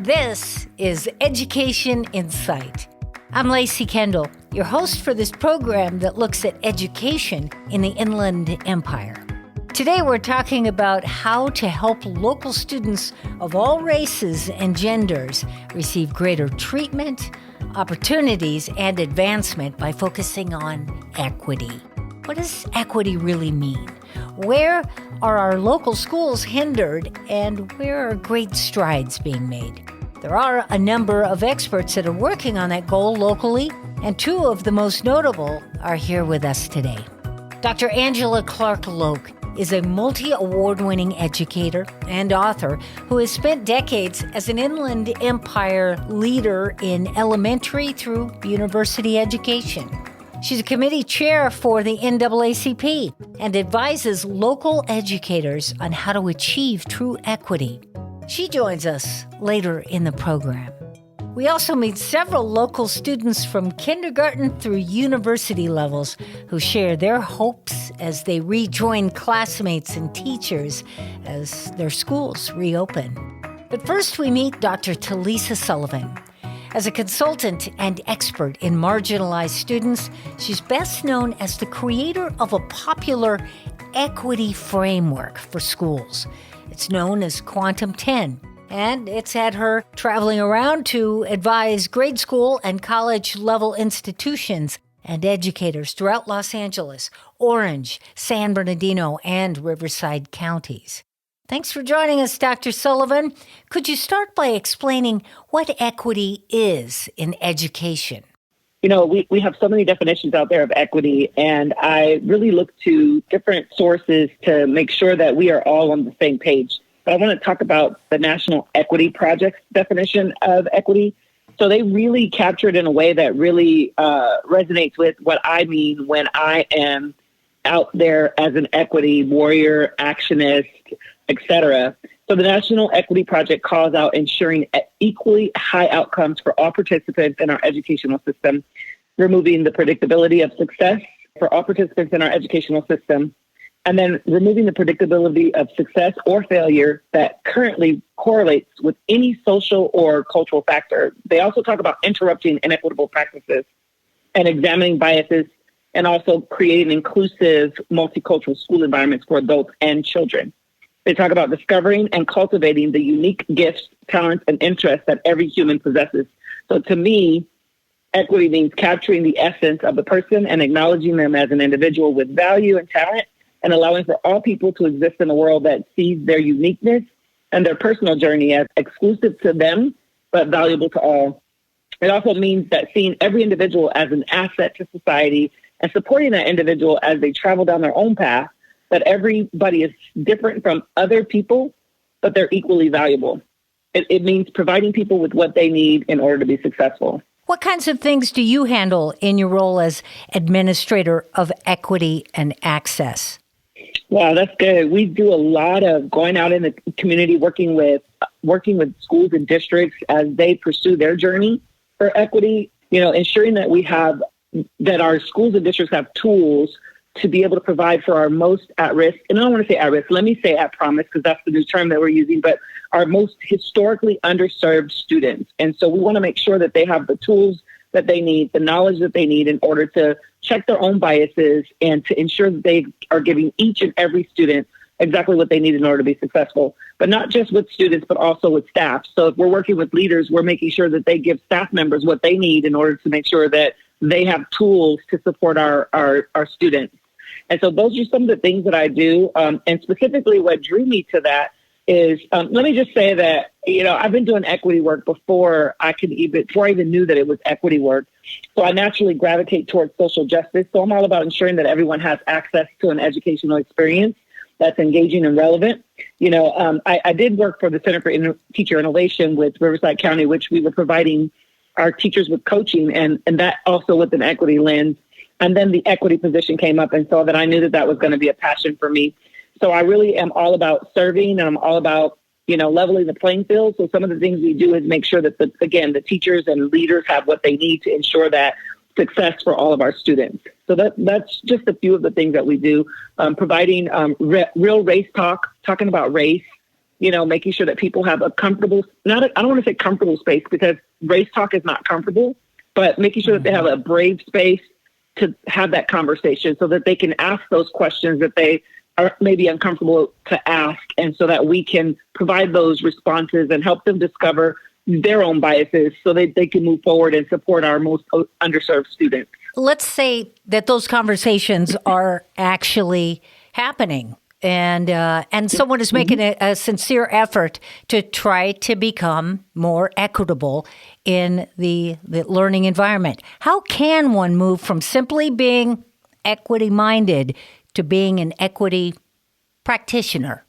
This is Education Insight. I'm Lacey Kendall, your host for this program that looks at education in the Inland Empire. Today we're talking about how to help local students of all races and genders receive greater treatment, opportunities, and advancement by focusing on equity. What does equity really mean? Where are our local schools hindered, and where are great strides being made? There are a number of experts that are working on that goal locally, and two of the most notable are here with us today. Dr. Angela Clark Loc is a multi-award-winning educator and author who has spent decades as an Inland Empire leader in elementary through university education. She's a committee chair for the NAACP and advises local educators on how to achieve true equity. She joins us later in the program. We also meet several local students from kindergarten through university levels who share their hopes as they rejoin classmates and teachers as their schools reopen. But first we meet Dr. Talisa Sullivan. As a consultant and expert in marginalized students, she's best known as the creator of a popular equity framework for schools. It's known as Quantum 10, and it's had her traveling around to advise grade school and college-level institutions and educators throughout Los Angeles, Orange, San Bernardino, and Riverside counties. Thanks for joining us, Dr. Sullivan. Could you start by explaining what equity is in education? You know, we have so many definitions out there of equity, and I really look to different sources to make sure that we are all on the same page. But I want to talk about the National Equity Project's definition of equity. So they really captured in a way that really resonates with what I mean when I am out there as an equity warrior, actionist, etc. So the National Equity Project calls out ensuring equally high outcomes for all participants in our educational system, removing the predictability of success for all participants in our educational system, and then removing the predictability of success or failure that currently correlates with any social or cultural factor. They also talk about interrupting inequitable practices and examining biases, and also creating inclusive multicultural school environments for adults and children. They talk about discovering and cultivating the unique gifts, talents, and interests that every human possesses. So to me, equity means capturing the essence of the person and acknowledging them as an individual with value and talent, and allowing for all people to exist in a world that sees their uniqueness and their personal journey as exclusive to them, but valuable to all. It also means that seeing every individual as an asset to society and supporting that individual as they travel down their own path, that everybody is different from other people, but they're equally valuable. It means providing people with what they need in order to be successful. What kinds of things do you handle in your role as administrator of equity and access? Wow, that's good. We do a lot of going out in the community, working with schools and districts as they pursue their journey for equity, ensuring that our schools and districts have tools to be able to provide for our most at-risk, and I don't want to say at-risk, let me say at-promise, because that's the new term that we're using, but our most historically underserved students. And so we want to make sure that they have the tools that they need, the knowledge that they need in order to check their own biases and to ensure that they are giving each and every student exactly what they need in order to be successful, but not just with students, but also with staff. So if we're working with leaders, we're making sure that they give staff members what they need in order to make sure that they have tools to support our students. And so those are some of the things that I do. And specifically what drew me to that is, let me just say that, I've been doing equity work before I even knew that it was equity work. So I naturally gravitate towards social justice. So I'm all about ensuring that everyone has access to an educational experience that's engaging and relevant. I did work for the Center for Teacher Innovation with Riverside County, which we were providing our teachers with coaching, and that also with an equity lens. And then the equity position came up, and so that I knew that was going to be a passion for me. So I really am all about serving, and I'm all about, leveling the playing field. So some of the things we do is make sure that, the teachers and leaders have what they need to ensure that success for all of our students. So that's just a few of the things that we do, providing real race talk, talking about race, making sure that people have a comfortable, I don't want to say comfortable space because race talk is not comfortable, but making sure that they have a brave space to have that conversation so that they can ask those questions that they are maybe uncomfortable to ask. And so that we can provide those responses and help them discover their own biases so that they can move forward and support our most underserved students. Let's say that those conversations are actually happening and someone is making a sincere effort to try to become more equitable in the learning environment. How can one move from simply being equity-minded to being an equity practitioner?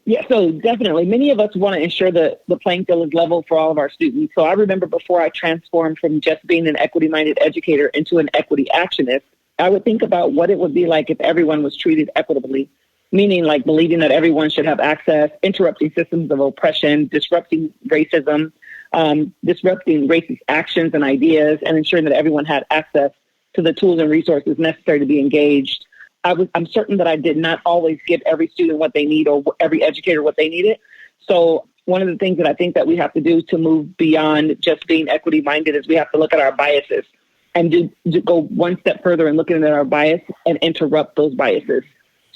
Yeah, so definitely. Many of us want to ensure that the playing field is level for all of our students. So I remember before I transformed from just being an equity-minded educator into an equity actionist, I would think about what it would be like if everyone was treated equitably, meaning like believing that everyone should have access, interrupting systems of oppression, disrupting racism, disrupting racist actions and ideas, and ensuring that everyone had access to the tools and resources necessary to be engaged. I'm certain that I did not always give every student what they need or every educator what they needed. So one of the things that I think that we have to do to move beyond just being equity minded is we have to look at our biases and go one step further and looking at our bias and interrupt those biases.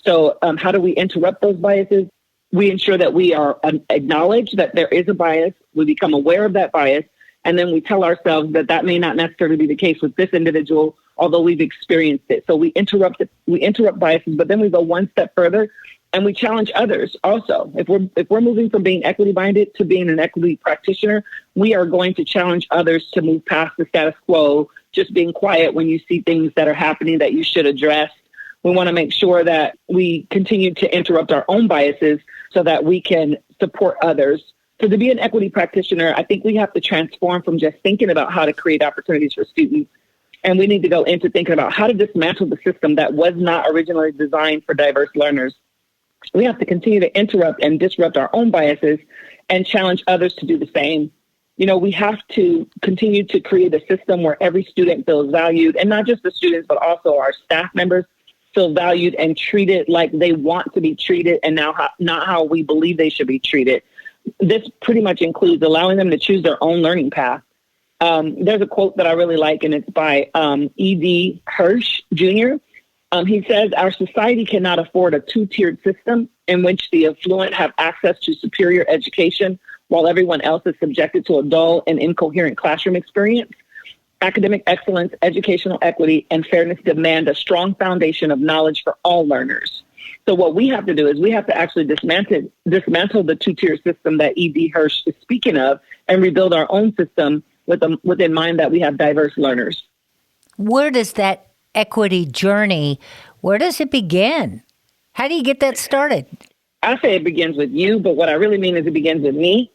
So how do we interrupt those biases? We ensure that we are acknowledge that there is a bias. We become aware of that bias. And then we tell ourselves that that may not necessarily be the case with this individual, although we've experienced it. So we interrupt biases, but then we go one step further and we challenge others also. If we're moving from being equity minded to being an equity practitioner, we are going to challenge others to move past the status quo, just being quiet when you see things that are happening that you should address. We want to make sure that we continue to interrupt our own biases so that we can support others. So to be an equity practitioner, I think we have to transform from just thinking about how to create opportunities for students. And we need to go into thinking about how to dismantle the system that was not originally designed for diverse learners. We have to continue to interrupt and disrupt our own biases and challenge others to do the same. We have to continue to create a system where every student feels valued, and not just the students, but also our staff members feel valued and treated like they want to be treated and not how we believe they should be treated. This pretty much includes allowing them to choose their own learning path. There's a quote that I really like, and it's by E.D. Hirsch, Jr. He says, "Our society cannot afford a two-tiered system in which the affluent have access to superior education while everyone else is subjected to a dull and incoherent classroom experience. Academic excellence, educational equity, and fairness demand a strong foundation of knowledge for all learners." So what we have to do is we have to actually dismantle the two-tier system that E.D. Hirsch is speaking of and rebuild our own system with in mind that we have diverse learners. Where does that equity journey, where does it begin? How do you get that started? I say it begins with you, but what I really mean is it begins with me.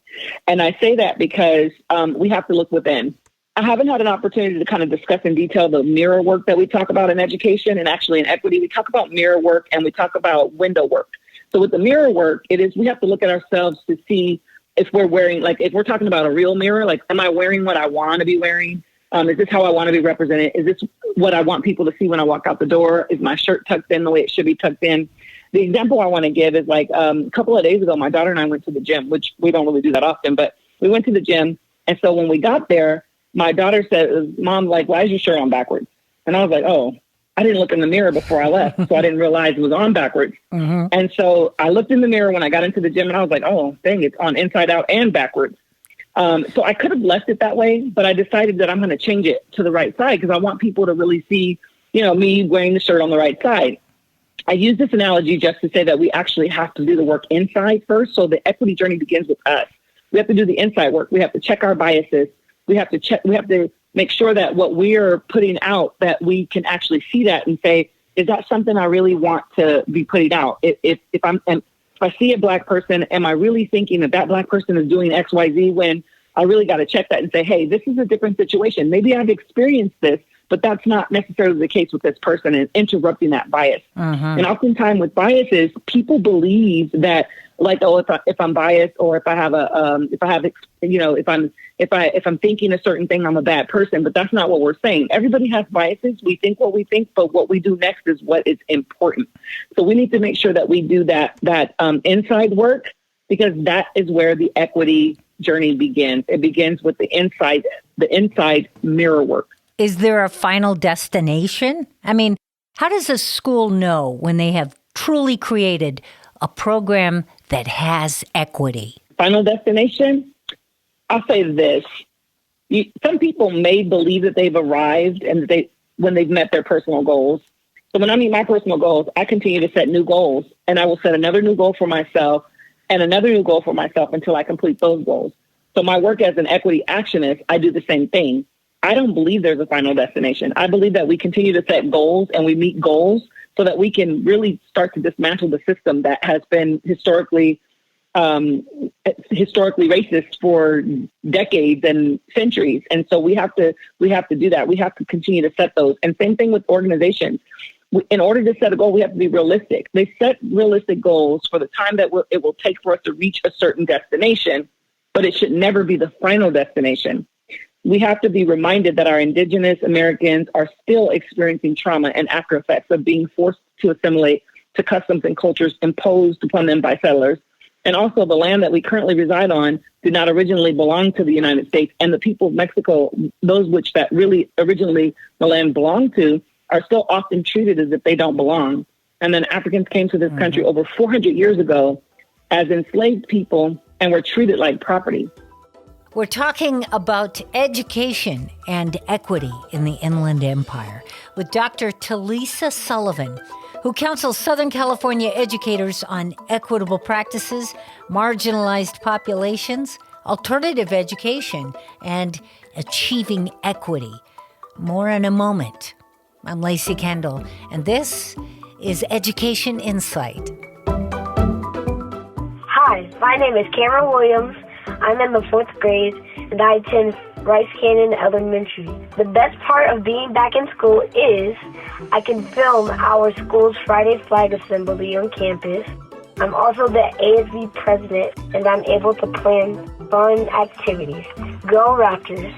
And I say that because we have to look within. I haven't had an opportunity to kind of discuss in detail the mirror work that we talk about in education and actually in equity. We talk about mirror work and we talk about window work. So with the mirror work, it is we have to look at ourselves to see if we're wearing, like if we're talking about a real mirror, like am I wearing what I want to be wearing? Is this how I want to be represented? Is this what I want people to see when I walk out the door? Is my shirt tucked in the way it should be tucked in? The example I want to give is like a couple of days ago, my daughter and I went to the gym, which we don't really do that often, but we went to the gym. And so when we got there, my daughter said, "Mom, like, why is your shirt on backwards?" And I was like, "Oh, I didn't look in the mirror before I left, so I didn't realize it was on backwards." Mm-hmm. And so I looked in the mirror when I got into the gym, and I was like, "Oh, dang, it's on inside out and backwards." So I could have left it that way, but I decided that I'm going to change it to the right side because I want people to really see, me wearing the shirt on the right side. I use this analogy just to say that we actually have to do the work inside first. So the equity journey begins with us. We have to do the inside work. We have to check our biases. We have to make sure that what we are putting out, that we can actually see that and say, is that something I really want to be putting out? If I see a Black person, am I really thinking that Black person is doing X, Y, Z, when I really got to check that and say, hey, this is a different situation. Maybe I've experienced this, but that's not necessarily the case with this person, and interrupting that bias. Uh-huh. And oftentimes with biases, people believe that, like, oh, if I'm biased, or if I'm thinking a certain thing, I'm a bad person. But that's not what we're saying. Everybody has biases. We think what we think, but what we do next is what is important. So we need to make sure that we do that inside work, because that is where the equity journey begins. It begins with the inside mirror work. Is there a final destination? I mean, how does a school know when they have truly created a program that has equity? Final destination? I'll say this. Some people may believe that they've arrived and when they've met their personal goals. So when I meet my personal goals, I continue to set new goals, and I will set another new goal for myself and another new goal for myself until I complete those goals. So my work as an equity actionist, I do the same thing. I don't believe there's a final destination. I believe that we continue to set goals and we meet goals so that we can really start to dismantle the system that has been historically racist for decades and centuries. And so we have to do that. We have to continue to set those. And same thing with organizations. In order to set a goal, we have to be realistic. They set realistic goals for the time that it will take for us to reach a certain destination, but it should never be the final destination. We have to be reminded that our Indigenous Americans are still experiencing trauma and after effects of being forced to assimilate to customs and cultures imposed upon them by settlers. And also the land that we currently reside on did not originally belong to the United States. And the people of Mexico, those which that really originally the land belonged to, are still often treated as if they don't belong. And then Africans came to this country over 400 years ago as enslaved people and were treated like property. We're talking about education and equity in the Inland Empire with Dr. Talisa Sullivan, who counsels Southern California educators on equitable practices, marginalized populations, alternative education, and achieving equity. More in a moment. I'm Lacey Kendall, and this is Education Insight. Hi, my name is Cameron Williams. I'm in the 4th grade, and I attend Rice Canyon Elementary. The best part of being back in school is I can film our school's Friday flag assembly on campus. I'm also the ASB president, and I'm able to plan fun activities. Go Raptors!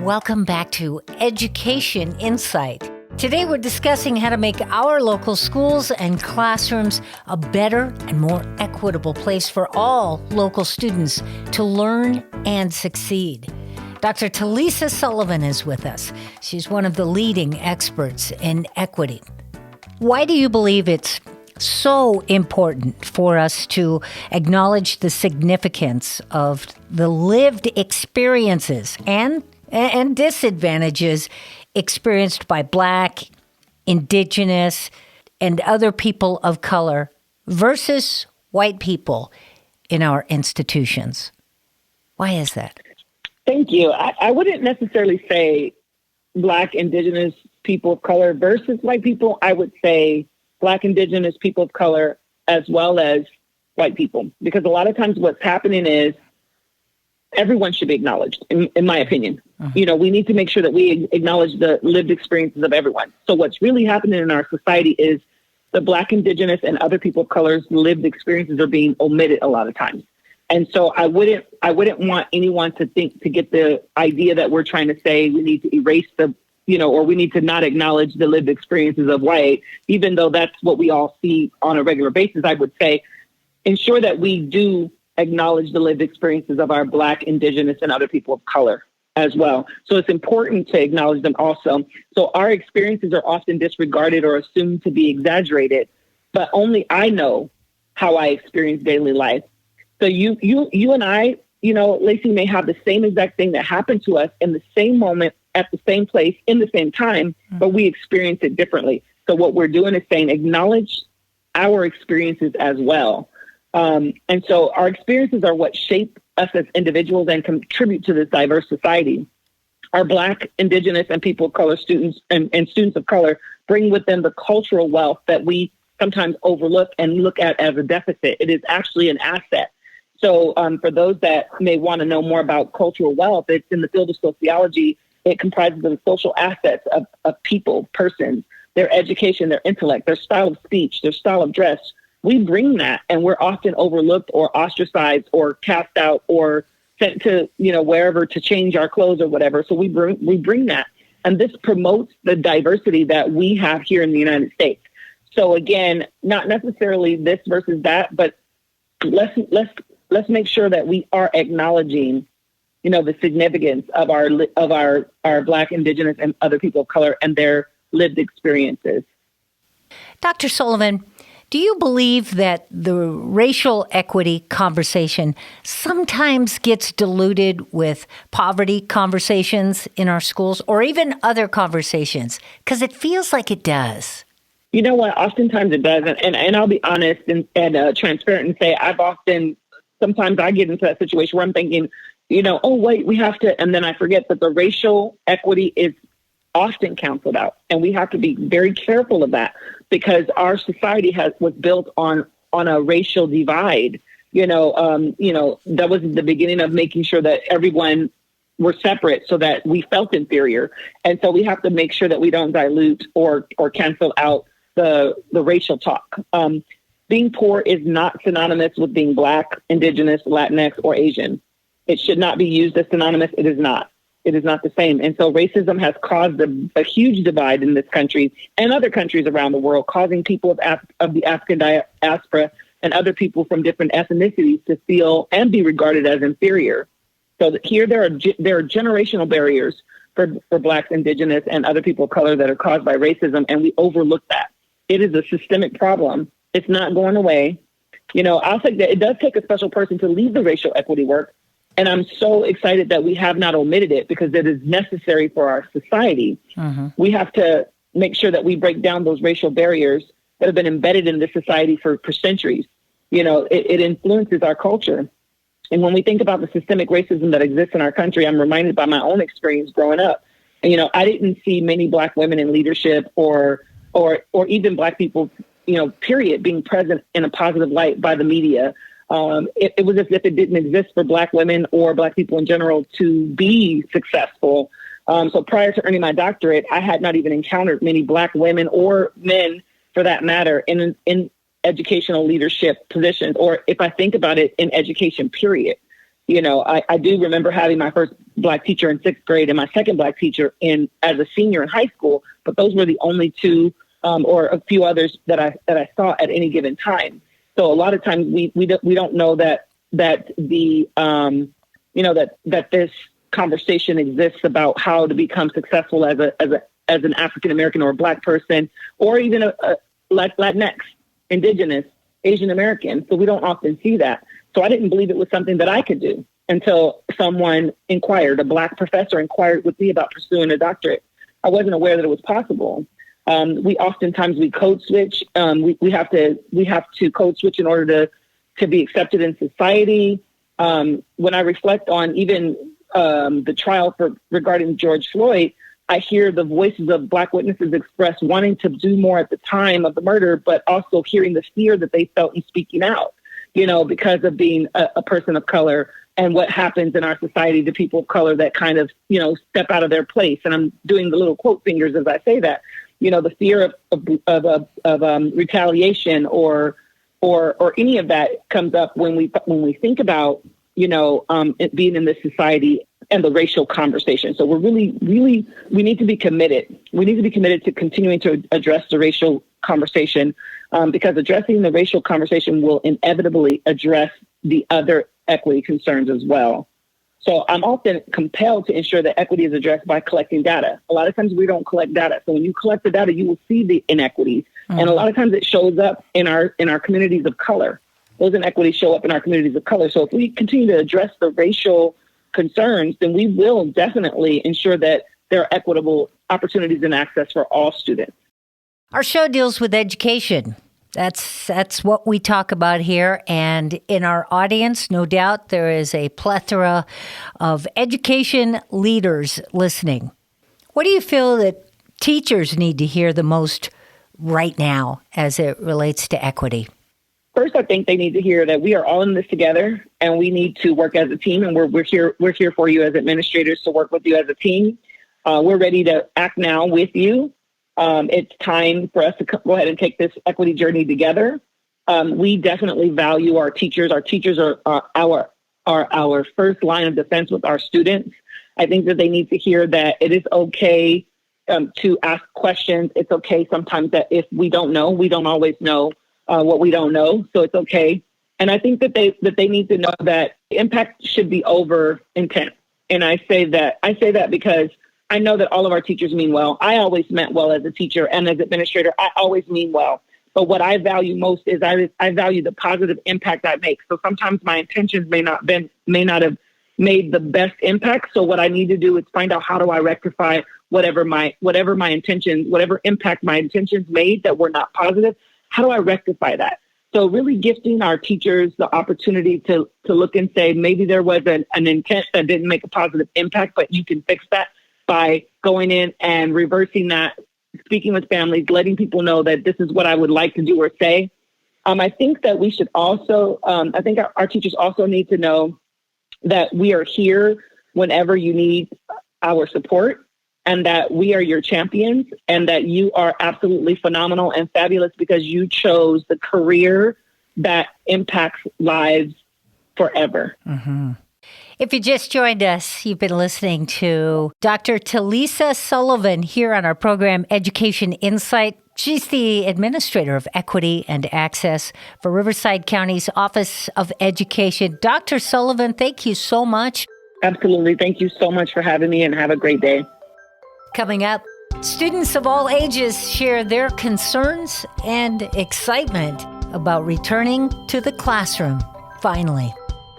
Welcome back to Education Insight. Today we're discussing how to make our local schools and classrooms a better and more equitable place for all local students to learn and succeed. Dr. Talisa Sullivan is with us. She's one of the leading experts in equity. Why do you believe it's so important for us to acknowledge the significance of the lived experiences and disadvantages experienced by Black, Indigenous, and other people of color versus white people in our institutions? Why is that? Thank you. I wouldn't necessarily say Black, Indigenous people of color versus white people. I would say Black, Indigenous people of color as well as white people, because a lot of times what's happening is everyone should be acknowledged, in my opinion. You know, we need to make sure that we acknowledge the lived experiences of everyone. So what's really happening in our society is the Black, Indigenous, and other people of color's lived experiences are being omitted a lot of times. And so I wouldn't want anyone to get the idea that we're trying to say we need to erase or we need to not acknowledge the lived experiences of white, even though that's what we all see on a regular basis. I would say ensure that we do acknowledge the lived experiences of our Black, Indigenous, and other people of color as well. So it's important to acknowledge them also. So our experiences are often disregarded or assumed to be exaggerated, but only I know how I experience daily life. So you and I, Lacey, may have the same exact thing that happened to us in the same moment, at the same place, in the same time, but we experience it differently. So what we're doing is saying acknowledge our experiences as well. And so our experiences are what shape us as individuals and contribute to this diverse society. Our Black, Indigenous, and people of color students and students of color bring with them the cultural wealth that we sometimes overlook and look at as a deficit. It is actually an asset. So for those that may want to know more about cultural wealth, it's in the field of sociology. It comprises of the social assets of people, persons, their education, their intellect, their style of speech, their style of dress. We bring that, and we're often overlooked or ostracized or cast out or sent to, wherever to change our clothes or whatever. So we bring that. And this promotes the diversity that we have here in the United States. So again, not necessarily this versus that, but let's make sure that we are acknowledging, the significance of our Black, Indigenous, and other people of color and their lived experiences. Dr. Sullivan, do you believe that the racial equity conversation sometimes gets diluted with poverty conversations in our schools or even other conversations? Because it feels like it does. You know what? Oftentimes it does. And I'll be honest and transparent and say sometimes I get into that situation where I'm thinking, oh, wait, we have to. And then I forget that the racial equity is often canceled out. And we have to be very careful of that because our society was built on a racial divide. That was the beginning of making sure that everyone were separate so that we felt inferior. And so we have to make sure that we don't dilute or cancel out the racial talk. Being poor is not synonymous with being Black, Indigenous, Latinx, or Asian. It should not be used as synonymous. It is not. It is not the same. And so racism has caused a huge divide in this country and other countries around the world, causing people of the African diaspora and other people from different ethnicities to feel and be regarded as inferior. So here there are generational barriers for Blacks, Indigenous, and other people of color that are caused by racism, and we overlook that. It is a systemic problem. It's not going away. I'll say that it does take a special person to lead the racial equity work. And I'm so excited that we have not omitted it because it is necessary for our society. Mm-hmm. We have to make sure that we break down those racial barriers that have been embedded in this society for centuries. It influences our culture. And when we think about the systemic racism that exists in our country, I'm reminded by my own experience growing up. And, I didn't see many Black women in leadership or even Black people, period, being present in a positive light by the media. It was as if it didn't exist for Black women or Black people in general to be successful. So prior to earning my doctorate, I had not even encountered many Black women or men, for that matter, in educational leadership positions, or if I think about it, in education, period. I do remember having my first Black teacher in 6th grade and my second Black teacher as a senior in high school, but those were the only two or a few others that I saw at any given time. So a lot of times we don't know that the that this conversation exists about how to become successful as an African American or a Black person, or even a Latinx, Indigenous, Asian American. So we don't often see that. So I didn't believe it was something that I could do until someone inquired. A Black professor inquired with me about pursuing a doctorate. I wasn't aware that it was possible. We code switch. We have to code switch in order to be accepted in society. When I reflect on even the trial regarding George Floyd, I hear the voices of Black witnesses express wanting to do more at the time of the murder, but also hearing the fear that they felt in speaking out, because of being a person of color and what happens in our society to people of color that kind of, step out of their place. And I'm doing the little quote fingers as I say that. The fear of retaliation or any of that comes up when we think about it being in this society and the racial conversation. So we need to be committed. We need to be committed to continuing to address the racial conversation because addressing the racial conversation will inevitably address the other equity concerns as well. So I'm often compelled to ensure that equity is addressed by collecting data. A lot of times we don't collect data. So when you collect the data, you will see the inequities. Mm-hmm. And a lot of times it shows up in our communities of color. Those inequities show up in our communities of color. So if we continue to address the racial concerns, then we will definitely ensure that there are equitable opportunities and access for all students. Our show deals with education. That's what we talk about here. And in our audience, no doubt, there is a plethora of education leaders listening. What do you feel that teachers need to hear the most right now as it relates to equity? First, I think they need to hear that we are all in this together and we need to work as a team. And we're here for you as administrators to work with you as a team. We're ready to act now with you. It's time for us to go ahead and take this equity journey together. We definitely value our teachers. Our teachers are our are our first line of defense with our students. I think that they need to hear that it is okay to ask questions. It's okay sometimes that if we don't know, we don't always know what we don't know. So it's okay. And I think that they need to know that impact should be over intent. And I say that because I know that all of our teachers mean well. I always meant well as a teacher and as administrator. I always mean well. But what I value most is I value the positive impact I make. So sometimes my intentions may not have made the best impact. So what I need to do is find out, how do I rectify whatever impact my intentions made that were not positive? How do I rectify that? So really gifting our teachers the opportunity to look and say, maybe there was an intent that didn't make a positive impact, but you can fix that by going in and reversing that, speaking with families, letting people know that this is what I would like to do or say. I think that we should also, I think our teachers also need to know that we are here whenever you need our support, and that we are your champions, and that you are absolutely phenomenal and fabulous because you chose the career that impacts lives forever. Mm-hmm. If you just joined us, you've been listening to Dr. Talisa Sullivan here on our program, Education Insight. She's the Administrator of Equity and Access for Riverside County's Office of Education. Dr. Sullivan, thank you so much. Absolutely. Thank you so much for having me, and have a great day. Coming up, students of all ages share their concerns and excitement about returning to the classroom, finally.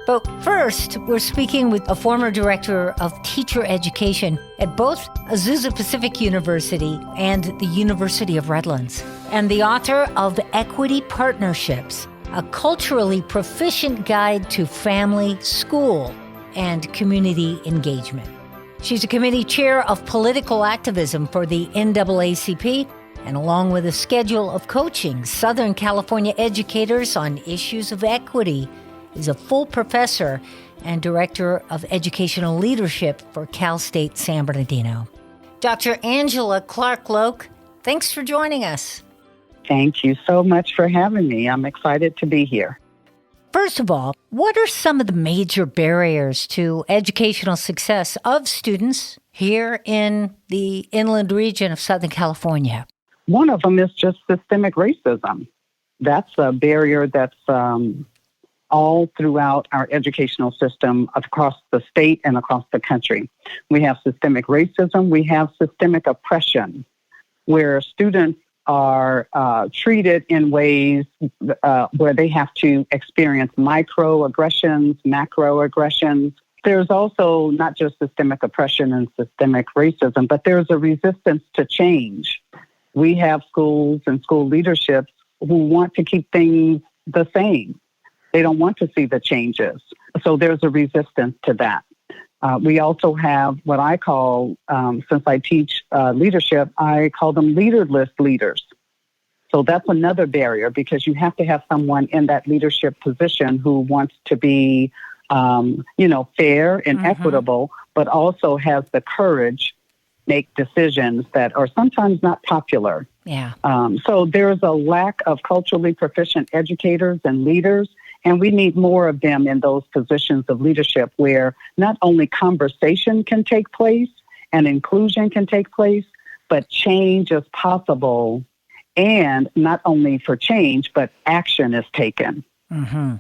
But first, we're speaking with a former director of teacher education at both Azusa Pacific University and the University of Redlands, and the author of Equity Partnerships, a culturally proficient guide to family, school, and community engagement. She's a committee chair of political activism for the NAACP, and along with a schedule of coaching Southern California educators on issues of equity, is a full professor and director of educational leadership for Cal State San Bernardino. Dr. Angela Clark Loc, thanks for joining us. Thank you so much for having me. I'm excited to be here. First of all, what are some of the major barriers to educational success of students here in the inland region of Southern California? One of them is just systemic racism. That's a barrier that's all throughout our educational system across the state and across the country. We have systemic racism. We have systemic oppression, where students are treated in ways where they have to experience microaggressions, macroaggressions. There's also not just systemic oppression and systemic racism, but there's a resistance to change. We have schools and school leaderships who want to keep things the same. They don't want to see the changes. So there's a resistance to that. We also have what I call, since I teach leadership, I call them leaderless leaders. So that's another barrier, because you have to have someone in that leadership position who wants to be, fair and equitable, but also has the courage to make decisions that are sometimes not popular. Yeah. So there's a lack of culturally proficient educators and leaders. And we need more of them in those positions of leadership where not only conversation can take place and inclusion can take place, but change is possible. And not only for change, but action is taken. Mm-hmm.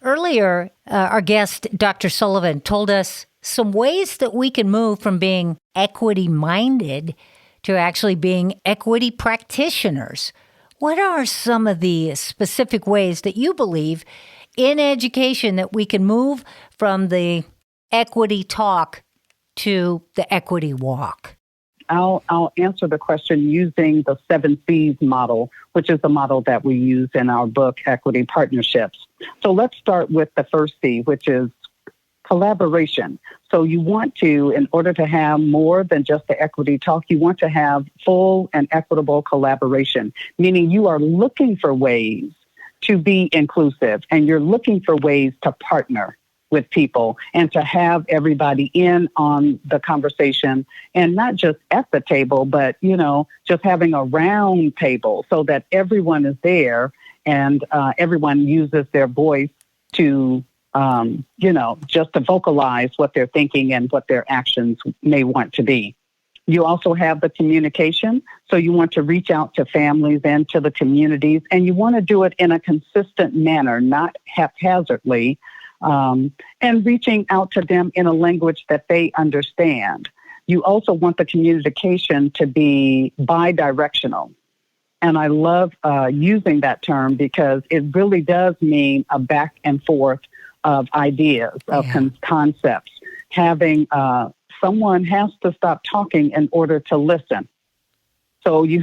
Earlier, our guest, Dr. Sullivan, told us some ways that we can move from being equity-minded to actually being equity practitioners. What are some of the specific ways that you believe in education that we can move from the equity talk to the equity walk? I'll answer the question using the 7 C's model, which is the model that we use in our book, Equity Partnerships. So let's start with the first C, which is collaboration. So you want to, in order to have more than just the equity talk, you want to have full and equitable collaboration, meaning you are looking for ways to be inclusive and you're looking for ways to partner with people and to have everybody in on the conversation, and not just at the table, but, just having a round table so that everyone is there and everyone uses their voice to just to vocalize what they're thinking and what their actions may want to be. You also have the communication. So you want to reach out to families and to the communities, and you want to do it in a consistent manner, not haphazardly, and reaching out to them in a language that they understand. You also want the communication to be bi-directional. And I love using that term because it really does mean a back and forth of ideas, of concepts. Having someone has to stop talking in order to listen. So you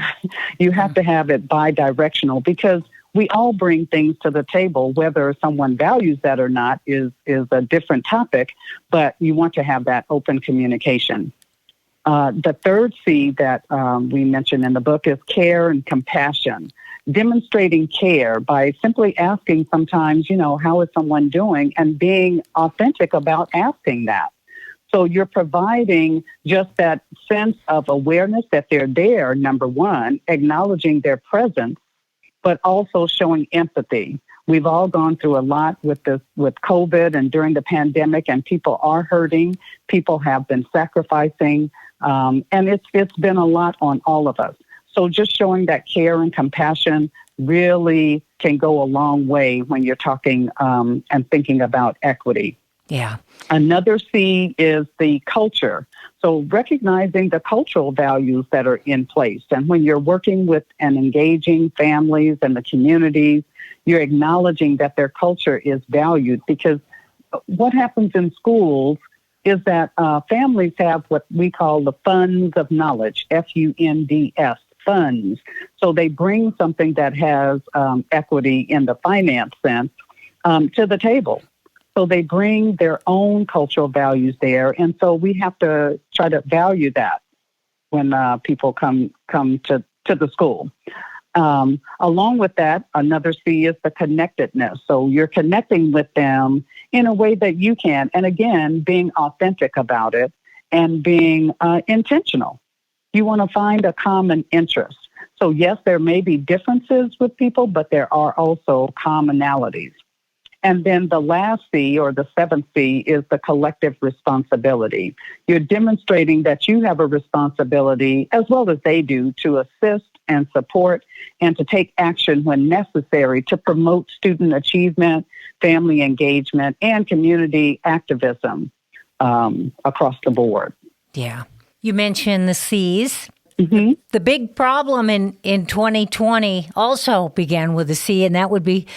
have to have it bi-directional because we all bring things to the table. Whether someone values that or not is a different topic, but you want to have that open communication. The third C that we mentioned in the book is care and compassion. Demonstrating care by simply asking sometimes, how is someone doing, and being authentic about asking that. So you're providing just that sense of awareness that they're there, number one, acknowledging their presence, but also showing empathy. We've all gone through a lot with COVID and during the pandemic, and people are hurting. People have been sacrificing, and it's been a lot on all of us. So just showing that care and compassion really can go a long way when you're talking and thinking about equity. Yeah. Another C is the culture. So recognizing the cultural values that are in place. And when you're working with and engaging families and the communities, you're acknowledging that their culture is valued, because what happens in schools is that families have what we call the funds of knowledge, FUNDS, funds. So they bring something that has equity in the finance sense to the table. So they bring their own cultural values there. And so we have to try to value that when people come to the school. Along with that, another C is the connectedness. So you're connecting with them in a way that you can. And again, being authentic about it and being intentional. You want to find a common interest. So yes, there may be differences with people, but there are also commonalities. And then the last C, or the seventh C, is the collective responsibility. You're demonstrating that you have a responsibility, as well as they do, to assist and support and to take action when necessary to promote student achievement, family engagement, and community activism across the board. Yeah. You mentioned the C's. Mm-hmm. The big problem in 2020 also began with a C, and that would be,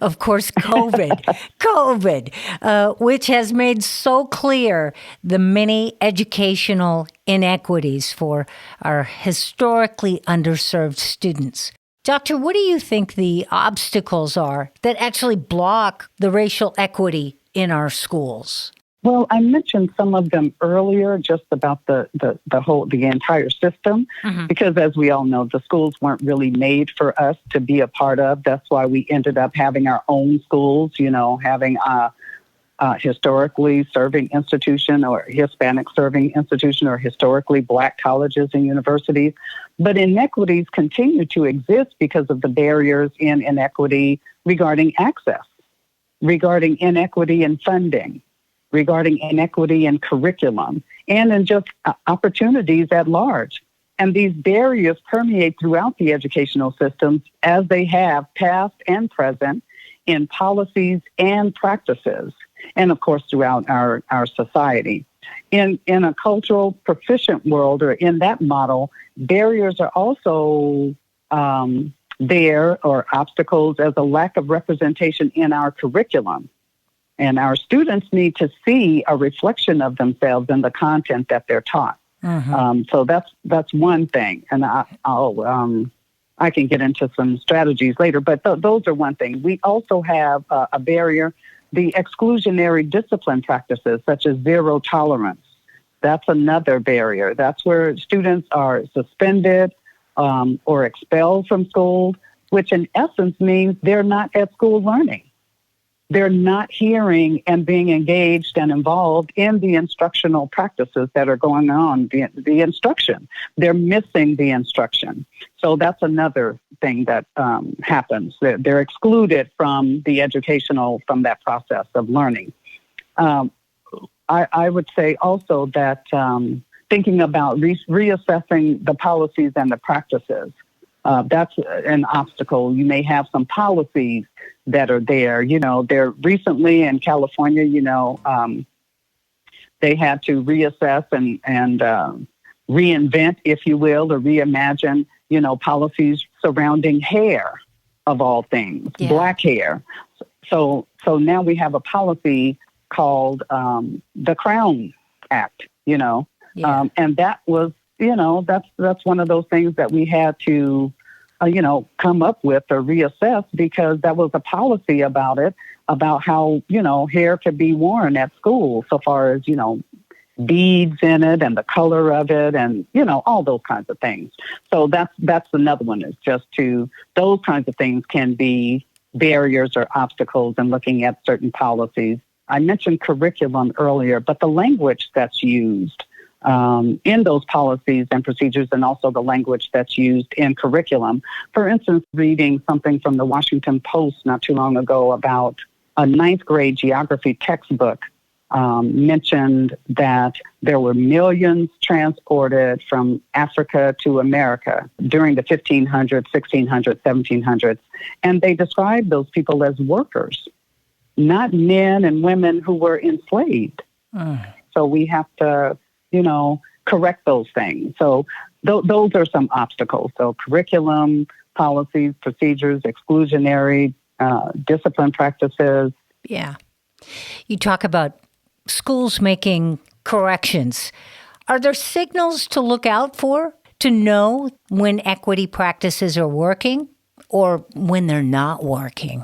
of course, COVID. COVID, which has made so clear the many educational inequities for our historically underserved students. Doctor, what do you think the obstacles are that actually block the racial equity in our schools? Well, I mentioned some of them earlier, just about the entire system, because as we all know, the schools weren't really made for us to be a part of. That's why we ended up having our own schools, having a historically serving institution or Hispanic serving institution or historically Black colleges and universities. But inequities continue to exist because of the barriers in inequity regarding access, regarding inequity in funding, regarding inequity in curriculum, and in just opportunities at large. And these barriers permeate throughout the educational systems, as they have past and present, in policies and practices, and of course throughout our society. In a cultural proficient world, or in that model, barriers are also there, or obstacles, as a lack of representation in our curriculum. And our students need to see a reflection of themselves in the content that they're taught. So that's one thing, and I can get into some strategies later. But those are one thing. We also have a barrier: the exclusionary discipline practices, such as zero tolerance. That's another barrier. That's where students are suspended or expelled from school, which in essence means they're not at school learning. they're not hearing and being engaged and involved in the instructional practices that are going on, the instruction. They're missing the instruction. So that's another thing that happens. They're excluded from the educational, from that process of learning. I would say also that thinking about reassessing the policies and the practices, that's an obstacle. You may have some policies that are there. There recently in California, they had to reassess and reinvent, if you will, or reimagine, policies surrounding hair, of all things, black hair. So now we have a policy called the Crown Act, and that was, that's one of those things that we had to, come up with or reassess, because that was a policy about it, about how, hair could be worn at school, so far as, beads in it and the color of it and, all those kinds of things. So that's another one, is just those kinds of things can be barriers or obstacles in looking at certain policies. I mentioned curriculum earlier, but the language that's used in those policies and procedures, and also the language that's used in curriculum. For instance, reading something from the Washington Post not too long ago about a ninth grade geography textbook mentioned that there were millions transported from Africa to America during the 1500s, 1600s, 1700s, and they described those people as workers, not men and women who were enslaved. So we have to, correct those things. So those are some obstacles. So curriculum, policies, procedures, exclusionary, discipline practices. Yeah. You talk about schools making corrections. Are there signals to look out for to know when equity practices are working or when they're not working?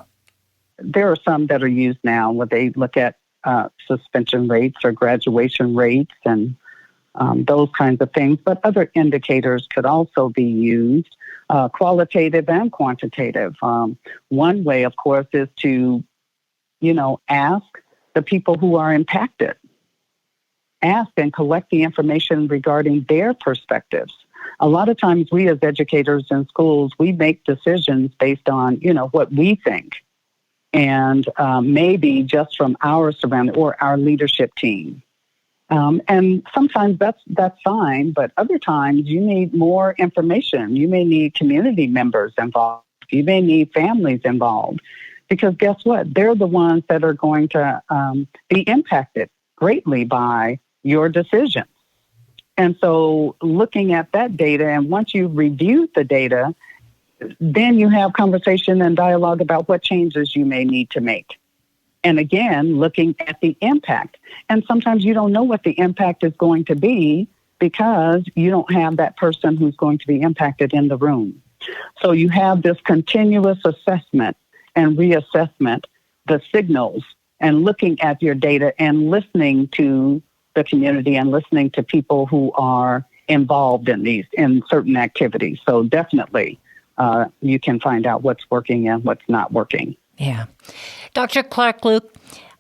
There are some that are used now where they look at suspension rates or graduation rates and those kinds of things. But other indicators could also be used, qualitative and quantitative. One way, of course, is to, ask the people who are impacted. Ask and collect the information regarding their perspectives. A lot of times we as educators in schools, we make decisions based on, what we think. And maybe just from our surrounding or our leadership team. And sometimes that's fine, but other times you need more information. You may need community members involved. You may need families involved. Because guess what? They're the ones that are going to be impacted greatly by your decisions. And so looking at that data, and once you've reviewed the data, then you have conversation and dialogue about what changes you may need to make. And again, looking at the impact. And sometimes you don't know what the impact is going to be because you don't have that person who's going to be impacted in the room. So you have this continuous assessment and reassessment, the signals, and looking at your data and listening to the community and listening to people who are involved in certain activities. So definitely you can find out what's working and what's not working. Yeah. Dr. Clark-Louque,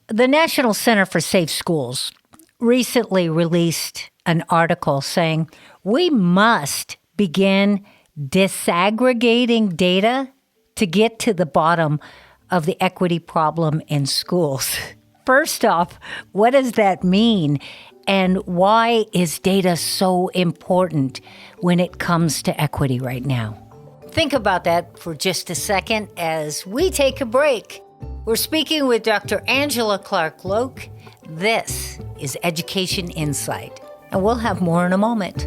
the National Center for Safe Schools recently released an article saying we must begin disaggregating data to get to the bottom of the equity problem in schools. First off, what does that mean? And why is data so important when it comes to equity right now? Think about that for just a second as we take a break. We're speaking with Dr. Angela Clark Loc. This is Education Insight, and we'll have more in a moment.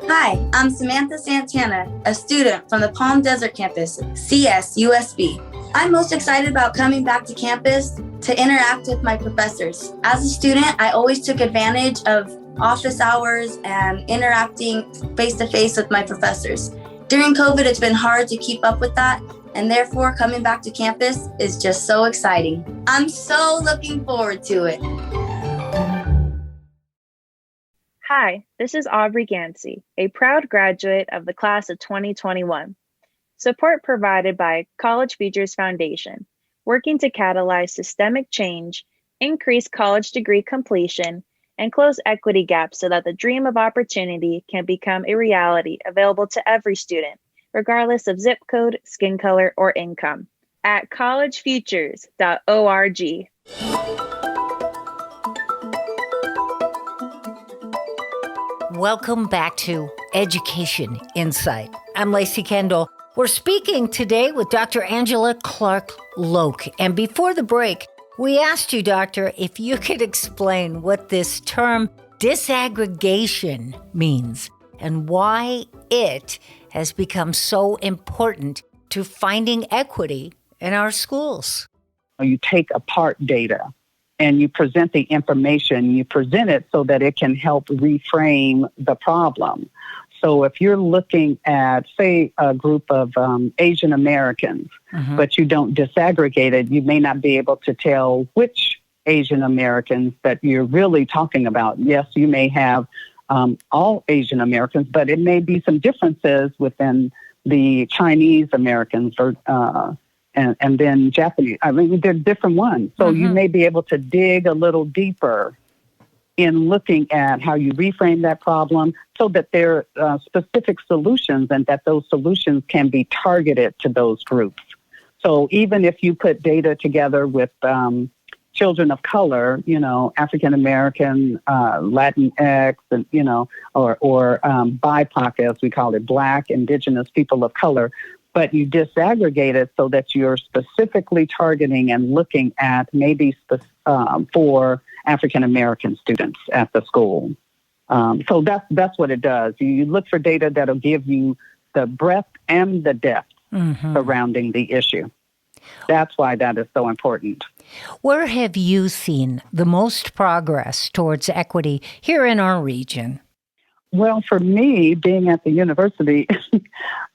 Hi, I'm Samantha Santana, a student from the Palm Desert campus, CSU. I'm most excited about coming back to campus to interact with my professors. As a student, I always took advantage of office hours and interacting face-to-face with my professors. During COVID, it's been hard to keep up with that, and therefore coming back to campus is just so exciting. I'm so looking forward to it. Hi, this is Aubrey Gansey, a proud graduate of the class of 2021. Support provided by College Features Foundation, working to catalyze systemic change, increase college degree completion, and close equity gaps so that the dream of opportunity can become a reality available to every student, regardless of zip code, skin color, or income. At collegefutures.org. Welcome back to Education Insight. I'm Lacey Kendall. We're speaking today with Dr. Angela Clark Loc. And before the break, we asked you, Doctor, if you could explain what this term disaggregation means and why it has become so important to finding equity in our schools. You take apart data and you present the information, you present it so that it can help reframe the problem. So if you're looking at, say, a group of Asian Americans, but you don't disaggregate it, you may not be able to tell which Asian Americans that you're really talking about. Yes, you may have all Asian Americans, but it may be some differences within the Chinese Americans or and then Japanese. I mean, they're different ones. So you may be able to dig a little deeper in looking at how you reframe that problem so that there are specific solutions and that those solutions can be targeted to those groups. So even if you put data together with children of color, African American, Latinx, and, or BIPOC, as we call it, Black, Indigenous, people of color, but you disaggregate it so that you're specifically targeting and looking at maybe for African American students at the school. So that's what it does. You look for data that'll give you the breadth and the depth surrounding the issue. That's why that is so important. Where have you seen the most progress towards equity here in our region? Well, for me, being at the university,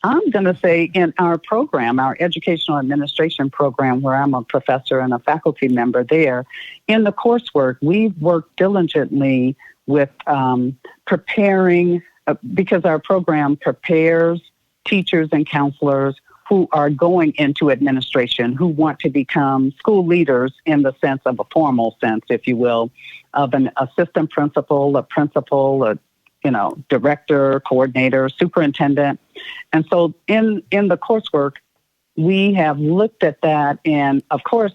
I'm going to say in our program, our educational administration program, where I'm a professor and a faculty member there, in the coursework, we've worked diligently with preparing, because our program prepares teachers and counselors who are going into administration, who want to become school leaders in the sense of a formal sense, if you will, of an assistant principal, a director, coordinator, superintendent. And so in the coursework, we have looked at that and, of course,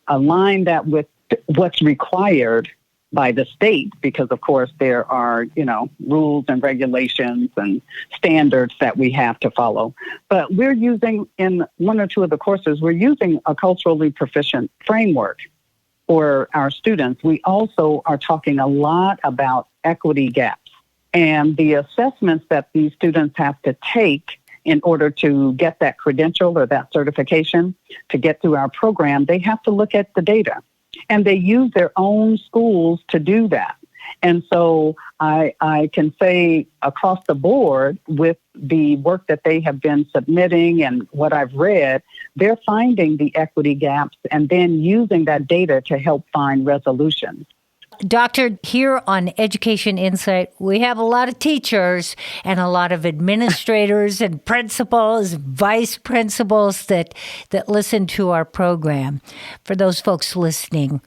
aligned that with what's required by the state, because, of course, there are, rules and regulations and standards that we have to follow. But we're using, in one or two of the courses, we're using a culturally proficient framework for our students. We also are talking a lot about equity gaps. And the assessments that these students have to take in order to get that credential or that certification to get through our program, they have to look at the data. And they use their own schools to do that. And so I can say across the board with the work that they have been submitting and what I've read, they're finding the equity gaps and then using that data to help find resolutions. Doctor, here on Education Insight, we have a lot of teachers and a lot of administrators and principals, vice principals that listen to our program. For those folks listening,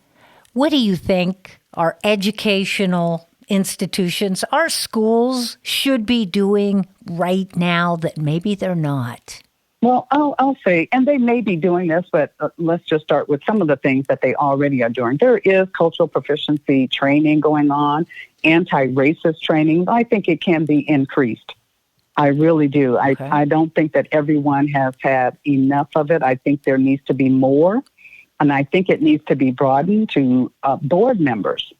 what do you think our educational institutions, our schools should be doing right now that maybe they're not? Well, I'll say, and they may be doing this, but let's just start with some of the things that they already are doing. There is cultural proficiency training going on, anti-racist training. I think it can be increased. I really do. Okay. I don't think that everyone has had enough of it. I think there needs to be more, and I think it needs to be broadened to board members.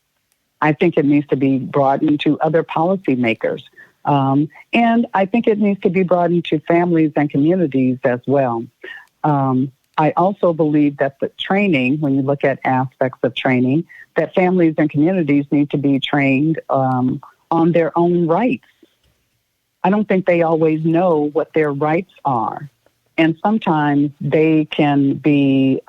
I think it needs to be broadened to other policymakers. And I think it needs to be broadened to families and communities as well. I also believe that the training, when you look at aspects of training, that families and communities need to be trained on their own rights. I don't think they always know what their rights are. And sometimes they can be,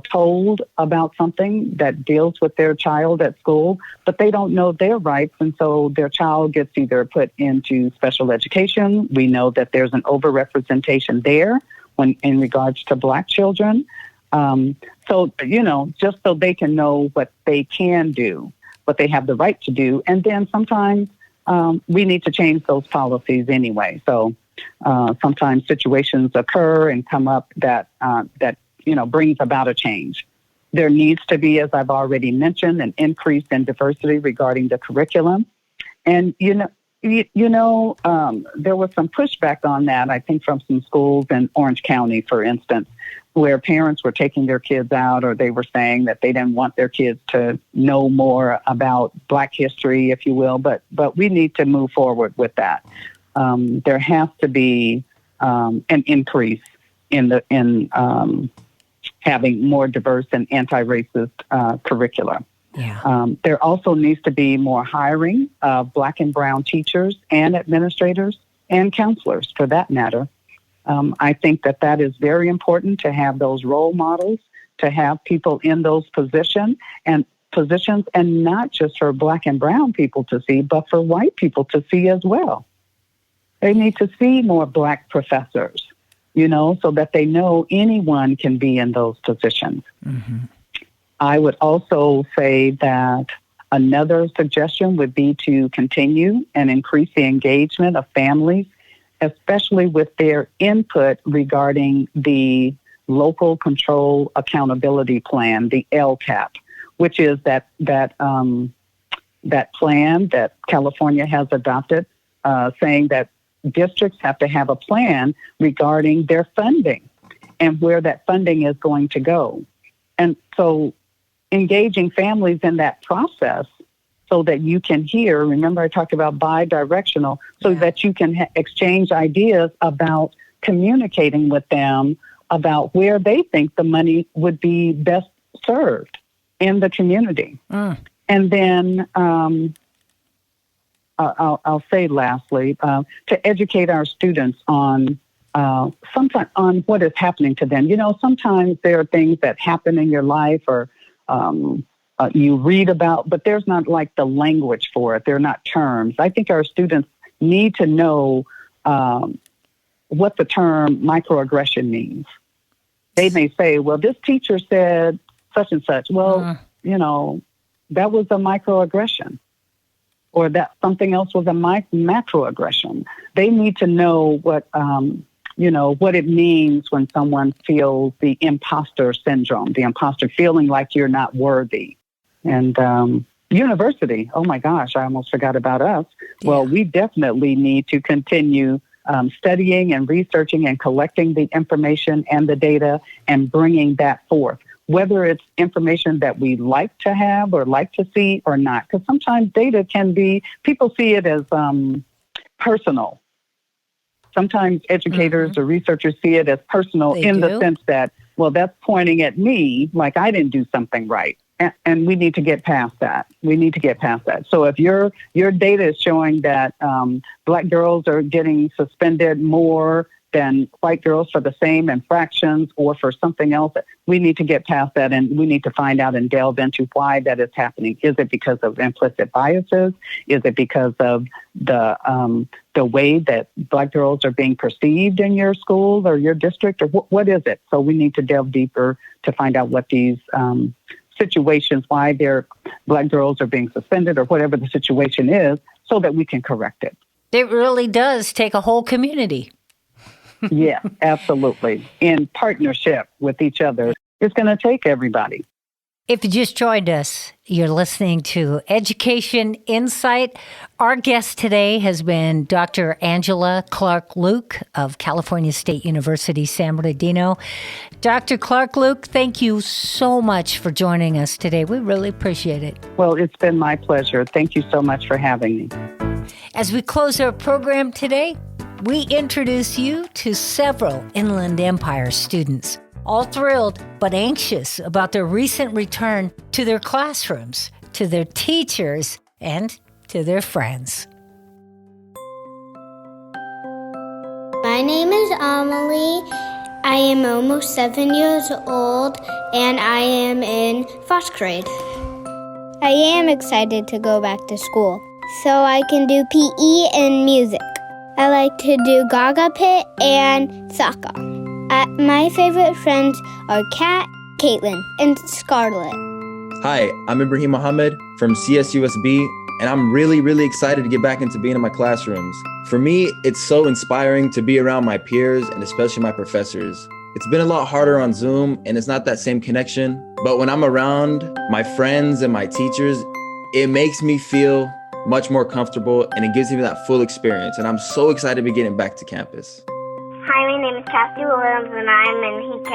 told about something that deals with their child at school, but they don't know their rights. And so their child gets either put into special education. We know that there's an overrepresentation there when in regards to Black children. So, just so they can know what they can do, what they have the right to do. And then sometimes we need to change those policies anyway. So sometimes situations occur and come up that brings about a change. There needs to be, as I've already mentioned, an increase in diversity regarding the curriculum. And, there was some pushback on that, I think, from some schools in Orange County, for instance, where parents were taking their kids out, or they were saying that they didn't want their kids to know more about Black history, if you will. But we need to move forward with that. There has to be an increase in having more diverse and anti-racist curricula. Yeah. There also needs to be more hiring of Black and brown teachers and administrators and counselors, for that matter. I think that is very important, to have those role models, to have people in those positions, and not just for Black and brown people to see, but for white people to see as well. They need to see more Black professors, so that they know anyone can be in those positions. Mm-hmm. I would also say that another suggestion would be to continue and increase the engagement of families, especially with their input regarding the Local Control Accountability Plan, the LCAP, which is that plan that California has adopted, saying that districts have to have a plan regarding their funding and where that funding is going to go. And so engaging families in that process so that you can hear, remember I talked about bi-directional, so that you can exchange ideas about communicating with them about where they think the money would be best served in the community. And then I'll say lastly, to educate our students on sometimes on what is happening to them. Sometimes there are things that happen in your life or you read about, but there's not like the language for it. They're not terms. I think our students need to know what the term microaggression means. They may say, well, this teacher said such and such. Well, that was a microaggression. Or that something else was a macroaggression. They need to know what it means when someone feels the imposter syndrome, the imposter feeling like you're not worthy. And university, oh my gosh, I almost forgot about us. Yeah. Well, we definitely need to continue studying and researching and collecting the information and the data and bringing that forth, whether it's information that we like to have or like to see or not. Because sometimes data can be, people see it as personal. Sometimes educators or researchers see it as personal the sense that, well, that's pointing at me like I didn't do something right. And we need to get past that. So if your data is showing that Black girls are getting suspended more than white girls for the same infractions or for something else, we need to get past that, and we need to find out and delve into why that is happening. Is it because of implicit biases? Is it because of the way that Black girls are being perceived in your school or your district, or what is it? So we need to delve deeper to find out what these situations, why their Black girls are being suspended or whatever the situation is, so that we can correct it. It really does take a whole community. Yeah, absolutely. In partnership with each other. It's going to take everybody. If you just joined us, you're listening to Education Insight. Our guest today has been Dr. Angela Clark Loc of California State University, San Bernardino. Dr. Clark Loc, thank you so much for joining us today. We really appreciate it. Well, it's been my pleasure. Thank you so much for having me. As we close our program today, we introduce you to several Inland Empire students, all thrilled but anxious about their recent return to their classrooms, to their teachers, and to their friends. My name is Amelie. I am almost 7 years old, and I am in first grade. I am excited to go back to school so I can do PE and music. I like to do Gaga Pit and soccer. My favorite friends are Kat, Caitlin, and Scarlett. Hi, I'm Ibrahim Mohammed from CSUSB, and I'm really excited to get back into being in my classrooms. For me, it's so inspiring to be around my peers and especially my professors. It's been a lot harder on Zoom and it's not that same connection, but when I'm around my friends and my teachers, it makes me feel much more comfortable and it gives me that full experience. And I'm so excited to be getting back to campus. Hi, my name is Cassie Williams and I'm in HK.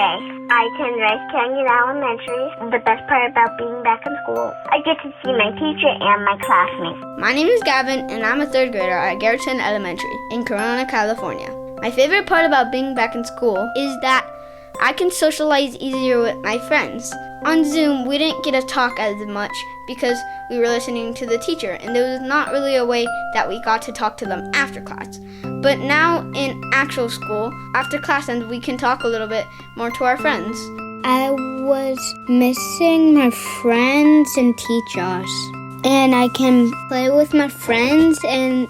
I attend Rice Canyon Elementary. The best part about being back in school, I get to see my teacher and my classmates. My name is Gavin, and I'm a third grader at Garrison Elementary in Corona, California. My favorite part about being back in school is that I can socialize easier with my friends. On Zoom, we didn't get to talk as much because we were listening to the teacher, and there was not really a way that we got to talk to them after class. But now in actual school, after class ends, we can talk a little bit more to our friends. I was missing my friends and teachers. And I can play with my friends and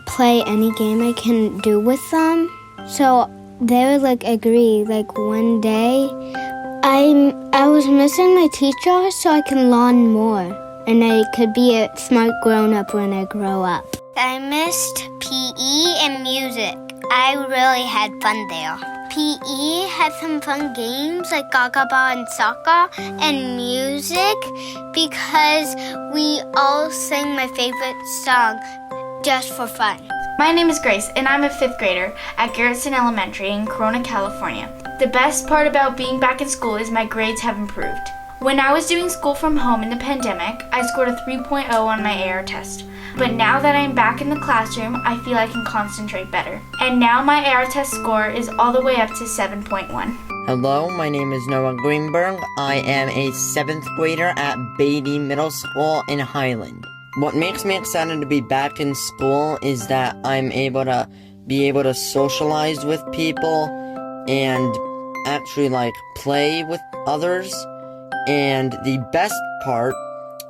play any game I can do with them. So they would agree. One day I was missing my teacher so I can learn more and I could be a smart grown-up when I grow up. I missed PE and music. I really had fun there. PE had some fun games like gaga ball and soccer, and music because we all sang my favorite song just for fun. My name is Grace, and I'm a 5th grader at Garrison Elementary in Corona, California. The best part about being back in school is my grades have improved. When I was doing school from home in the pandemic, I scored a 3.0 on my AR test. But now that I'm back in the classroom, I feel I can concentrate better. And now my AR test score is all the way up to 7.1. Hello, my name is Noah Greenberg. I am a 7th grader at Beatty Middle School in Highland. What makes me excited to be back in school is that I'm able to socialize with people and actually play with others. And the best part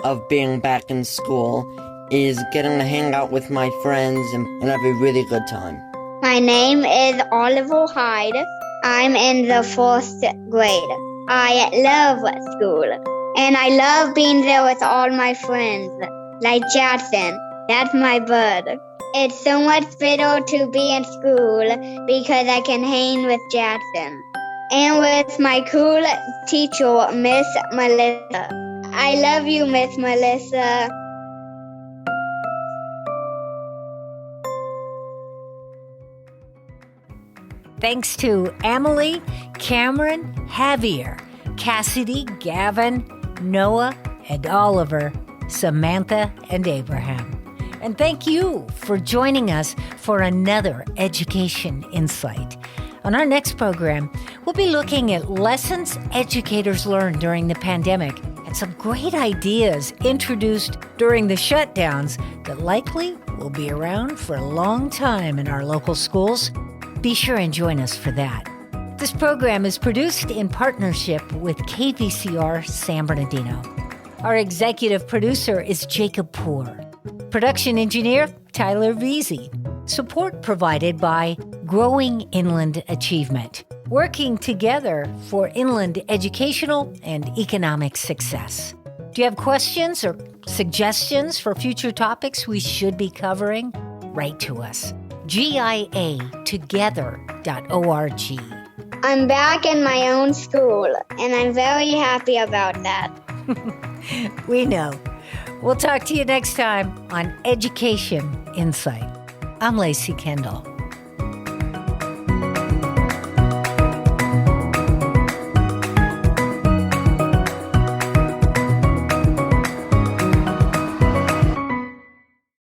of being back in school is getting to hang out with my friends and have a really good time. My name is Oliver Hyde. I'm in the 4th grade. I love school. And I love being there with all my friends. Like Jackson. That's my bird. It's so much better to be in school because I can hang with Jackson. And with my cool teacher, Miss Melissa. I love you, Miss Melissa. Thanks to Emily, Cameron, Javier, Cassidy, Gavin, Noah, and Oliver, Samantha, and Abraham. And thank you for joining us for another Education Insight. On our next program, we'll be looking at lessons educators learned during the pandemic and some great ideas introduced during the shutdowns that likely will be around for a long time in our local schools. Be sure and join us for that. This program is produced in partnership with KVCR San Bernardino. Our executive producer is Jacob Poor. Production engineer, Tyler Veazey. Support provided by Growing Inland Achievement, working together for inland educational and economic success. Do you have questions or suggestions for future topics we should be covering? Write to us. GIAtogether.org. I'm back in my own school, and I'm very happy about that. We know. We'll talk to you next time on Education Insight. I'm Lacey Kendall.